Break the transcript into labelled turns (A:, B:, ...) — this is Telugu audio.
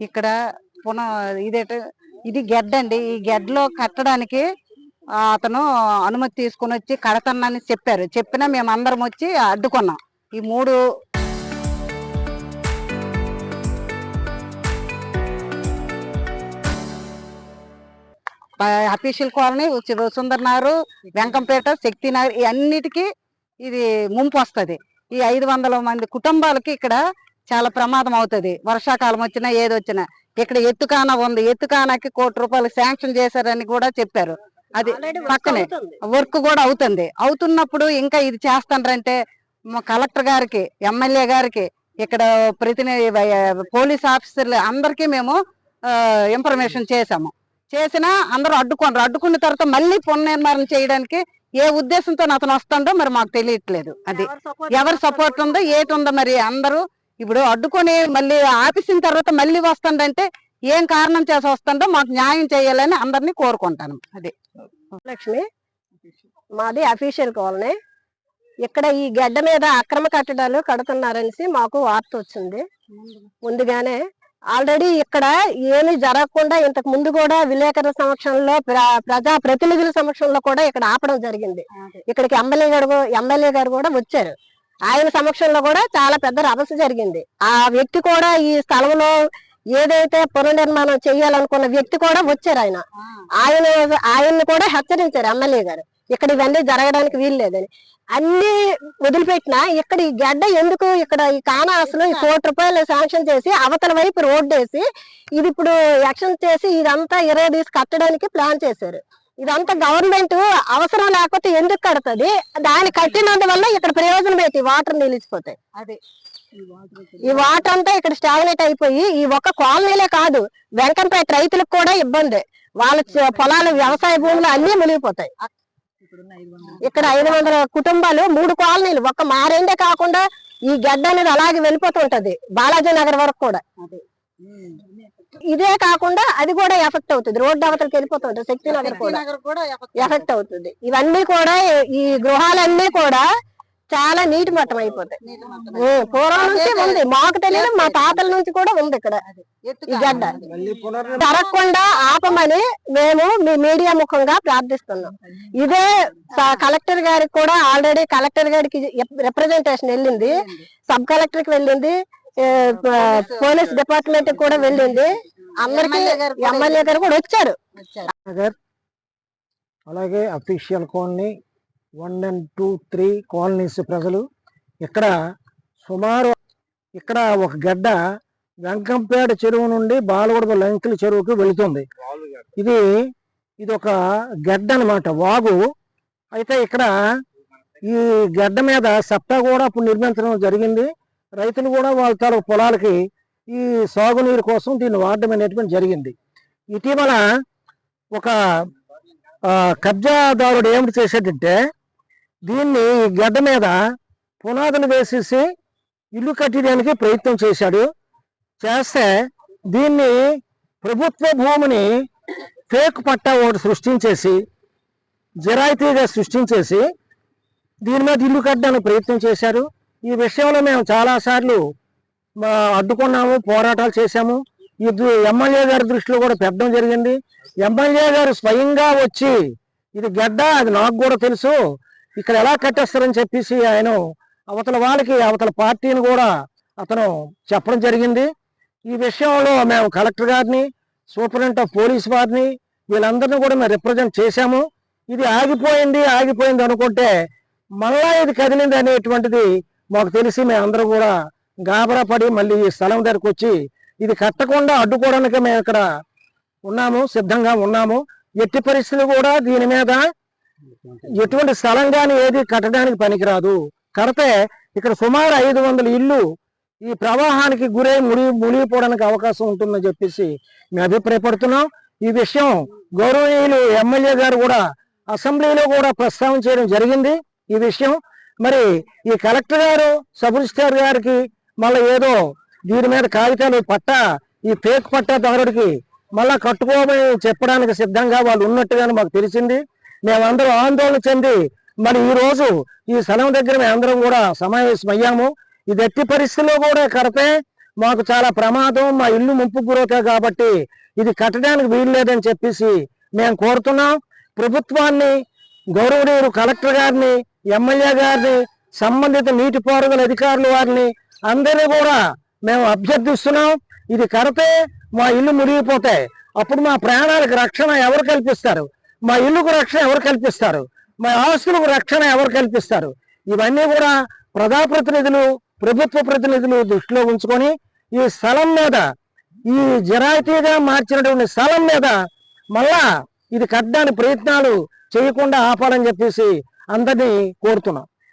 A: ఇక్కడ పునః ఇదేట ఇది గెడ్డ అండి. ఈ గెడ్డలో కట్టడానికి అతను అనుమతి తీసుకుని వచ్చి కడతానని చెప్పారు. చెప్పినా మేము అందరం వచ్చి అడ్డుకున్నాం. ఈ 3 అఫీషియల్ కాలనీ, సుందర్ నగర్, వెంకంపేట, శక్తి నగర్ ఈ అన్నిటికీ ఇది ముంపు వస్తుంది. ఈ 500 మంది కుటుంబాలకి ఇక్కడ చాలా ప్రమాదం అవుతుంది. వర్షాకాలం వచ్చినా ఏది వచ్చినా. ఇక్కడ ఎత్తుకాన ఉంది. ఎత్తుకానకి ₹1 కోటి శాంక్షన్ చేశారని కూడా చెప్పారు. అది పక్కనే వర్క్ కూడా అవుతుంది. అవుతున్నప్పుడు ఇంకా ఇది చేస్తానంటే కలెక్టర్ గారికి, ఎమ్మెల్యే గారికి, ఇక్కడ ప్రతినిధి పోలీస్ ఆఫీసర్లు అందరికీ మేము ఇన్ఫర్మేషన్ చేశాము. చేసినా అందరూ అడ్డుకున్న తర్వాత మళ్ళీ పునర్నిర్మాణం చేయడానికి ఏ ఉద్దేశంతో అతను వస్తుండో మరి మాకు తెలియట్లేదు. అది ఎవరి సపోర్ట్ ఉందో ఏటుందో మరి అందరూ ఇప్పుడు అడ్డుకొని మళ్ళీ ఆపేసిన తర్వాత మళ్ళీ వస్తుందంటే ఏం కారణం చేసి వస్తుందో మాకు న్యాయం చేయాలని అందరినీ కోరుకుంటాను. అది
B: లక్ష్మి, మాది అఫీషియల్ కాలనీ. ఇక్కడ ఈ గడ్డ మీద అక్రమ కట్టడాలు కడుతున్నారనేసి మాకు వార్త వచ్చింది. ముందుగానే ఆల్రెడీ ఇక్కడ ఏమీ జరగకుండా ఇంతకు ముందు కూడా విలేకరుల సమక్షంలో, ప్రజా ప్రతినిధుల సమక్షంలో కూడా ఇక్కడ ఆపడం జరిగింది. ఇక్కడికి ఎమ్మెల్యే గారు కూడా వచ్చారు. ఆయన సమక్షంలో కూడా చాలా పెద్ద రభస జరిగింది. ఆ వ్యక్తి కూడా ఈ స్థలంలో ఏదైతే పునర్నిర్మాణం చేయాలనుకున్న వ్యక్తి కూడా వచ్చారు. ఆయన్ని కూడా హెచ్చరించారు ఎమ్మెల్యే గారు, ఇక్కడ ఇవన్నీ జరగడానికి వీలు లేదని. అన్ని వదిలిపెట్టినా ఇక్కడ ఈ గడ్డ ఎందుకు, ఇక్కడ ఈ కానా అసలు ఈ ₹1 కోటి శాంక్షన్ చేసి అవతల వైపు రోడ్డు వేసి ఇది ఇప్పుడు యాక్షన్ చేసి ఇదంతా తీసి కట్టడానికి ప్లాన్ చేశారు. ఇదంతా గవర్నమెంట్ అవసరం లేకపోతే ఎందుకు కడుతుంది? దాన్ని కట్టినందువల్ల ఇక్కడ ప్రయోజనం ఏంటి? వాటర్ నిలిచిపోతాయి. అదే ఈ వాటర్ అంతా ఇక్కడ స్టాగ్నేట్ అయిపోయి ఈ ఒక్క కాలనీలే కాదు, వెంకంపేట రైతులకు కూడా ఇబ్బంది. వాళ్ళ పొలాలు, వ్యవసాయ భూములు అన్ని మునిగిపోతాయి. ఇక్కడ 500 కుటుంబాలు, 3 కాలనీలు, ఒక్క మారేండే కాకుండా ఈ గడ్డ అనేది అలాగే వెళ్ళిపోతుంటది బాలాజీ నగర్ వరకు కూడా. ఇదే కాకుండా అది కూడా ఎఫెక్ట్ అవుతుంది, రోడ్డు అవతలకి వెళ్ళిపోతుంటది, శక్తి నగర్ కూడా ఎఫెక్ట్ అవుతుంది. ఇవన్నీ కూడా ఈ గృహాలన్నీ కూడా చాలా నీటి మట్టం అయిపోతాయి. పూర్వం నుంచి ఉంది, మాకు తెలియదు, మా తాతల నుంచి కూడా ఉంది ఇక్కడ ఈ గడ్డ. జరగకుండా ఆపమని మేము మీ మీడియా ముఖంగా ప్రార్థిస్తున్నాం. ఇదే కలెక్టర్ గారికి కూడా ఆల్రెడీ కలెక్టర్ గారికి రిప్రజెంటేషన్ వెళ్ళింది, సబ్ కలెక్టర్ కి వెళ్ళింది, పోలీస్ డిపార్ట్మెంట్ కూడా వెళ్ళింది. అందరికి ఎమ్మెల్యే గారు కూడా వచ్చారు.
C: అలాగే అఫీషియల్ కాలనీ 1 and 2, 3 కాలనీస్ ప్రజలు ఇక్కడ సుమారు ఇక్కడ ఒక గడ్డ వెంకంపేట చెరువు నుండి బాలగొడద లంకిల చెరువుకి వెళుతుంది. ఇది ఒక గడ్డ అన్నమాట, వాగు. అయితే ఇక్కడ ఈ గడ్డ మీద సప్తా కూడా ఇప్పుడు నిర్మించడం జరిగింది. రైతులు కూడా వాళ్ళ తల పొలాలకి ఈ సాగునీరు కోసం దీన్ని వాడడం అనేటువంటి జరిగింది. ఇటీవల ఒక కబ్జాదారుడు ఏమిటి చేసేటంటే దీన్ని ఈ గడ్డ మీద పునాదులు వేసేసి ఇల్లు కట్టడానికి ప్రయత్నం చేశాడు. చేస్తే దీన్ని ప్రభుత్వ భూమిని ఫేక్ పట్టా ఒకటి సృష్టించేసి, జిరాయితీగా సృష్టించేసి దీని మీద ఇల్లు కట్టడానికి ప్రయత్నం చేశారు. ఈ విషయంలో మేము చాలాసార్లు అడ్డుకున్నాము, పోరాటాలు చేశాము. ఇది ఎమ్మెల్యే గారి దృష్టిలో కూడా పెట్టడం జరిగింది. ఎమ్మెల్యే గారు స్వయంగా వచ్చి ఇది గడ్డ, అది నాకు కూడా తెలుసు, ఇక్కడ ఎలా కట్టేస్తారని చెప్పేసి ఆయన అవతల వాళ్ళకి, అవతల పార్టీని కూడా అతను చెప్పడం జరిగింది. ఈ విషయంలో మేము కలెక్టర్ గారిని, సూపరింటెండెంట్ ఆఫ్ పోలీస్ వారిని, వీళ్ళందరినీ కూడా మేము రిప్రజెంట్ చేశాము. ఇది ఆగిపోయింది అనుకుంటే మళ్ళా ఇది కదిలింది అనేటువంటిది మాకు తెలిసి మేమందరూ కూడా గాబరా పడి మళ్ళీ ఈ స్థలం దగ్గరకు వచ్చి ఇది కట్టకుండా అడ్డుకోవడానికి మేము ఇక్కడ ఉన్నాము, సిద్ధంగా ఉన్నాము. ఎట్టి పరిస్థితులు కూడా దీని మీద ఎటువంటి స్థలం కానీ ఏది కట్టడానికి పనికిరాదు. కడితే ఇక్కడ సుమారు 500 ఇళ్ళు ఈ ప్రవాహానికి గురై మునిగిపోవడానికి అవకాశం ఉంటుందని చెప్పేసి మేము అభిప్రాయపడుతున్నాం. ఈ విషయం గౌరవనీయులు ఎమ్మెల్యే గారు కూడా అసెంబ్లీలో కూడా ప్రస్తావన చేయడం జరిగింది. ఈ విషయం మరి ఈ కలెక్టర్ గారు, సబ్ రిజిస్ట్రార్ గారికి మళ్ళీ ఏదో దీని మీద కాగితాలు పట్టా, ఈ ఫేక్ పట్టాదారుడికి మళ్ళా కట్టుకోమని చెప్పడానికి సిద్ధంగా వాళ్ళు ఉన్నట్టుగానే మాకు తెలిసింది. మేమందరం ఆందోళన చెంది మరి ఈ రోజు ఈ స్థలం దగ్గర మేమందరం కూడా సమావేశం అయ్యాము. ఇది ఎట్టి పరిస్థితుల్లో కూడా కడితే మాకు చాలా ప్రమాదం, మా ఇల్లు ముంపు గురవుతాయి కాబట్టి ఇది కట్టడానికి వీలు లేదని చెప్పేసి మేము కోరుతున్నాం. ప్రభుత్వాన్ని, గౌరవనీయులు కలెక్టర్ గారిని, ఎమ్మెల్యే గారిని, సంబంధిత నీటిపారుదల అధికారుల వారిని అందరినీ కూడా మేము అభ్యర్థిస్తున్నాం. ఇది కడితే మా ఇల్లు మునిగిపోతాయి. అప్పుడు మా ప్రాణాలకు రక్షణ ఎవరు కల్పిస్తారు? మా ఇల్లుకు రక్షణ ఎవరు కల్పిస్తారు? మా ఆస్తులకు రక్షణ ఎవరు కల్పిస్తారు? ఇవన్నీ కూడా ప్రజాప్రతినిధులు, ప్రభుత్వ ప్రతినిధులు దృష్టిలో ఉంచుకొని ఈ స్థలం మీద, ఈ జరాయితీగా మార్చినటువంటి స్థలం మీద మళ్ళా ఇది కట్టడానికి ప్రయత్నాలు చేయకుండా ఆపాలని చెప్పేసి అందరినీ కోరుతున్నాం.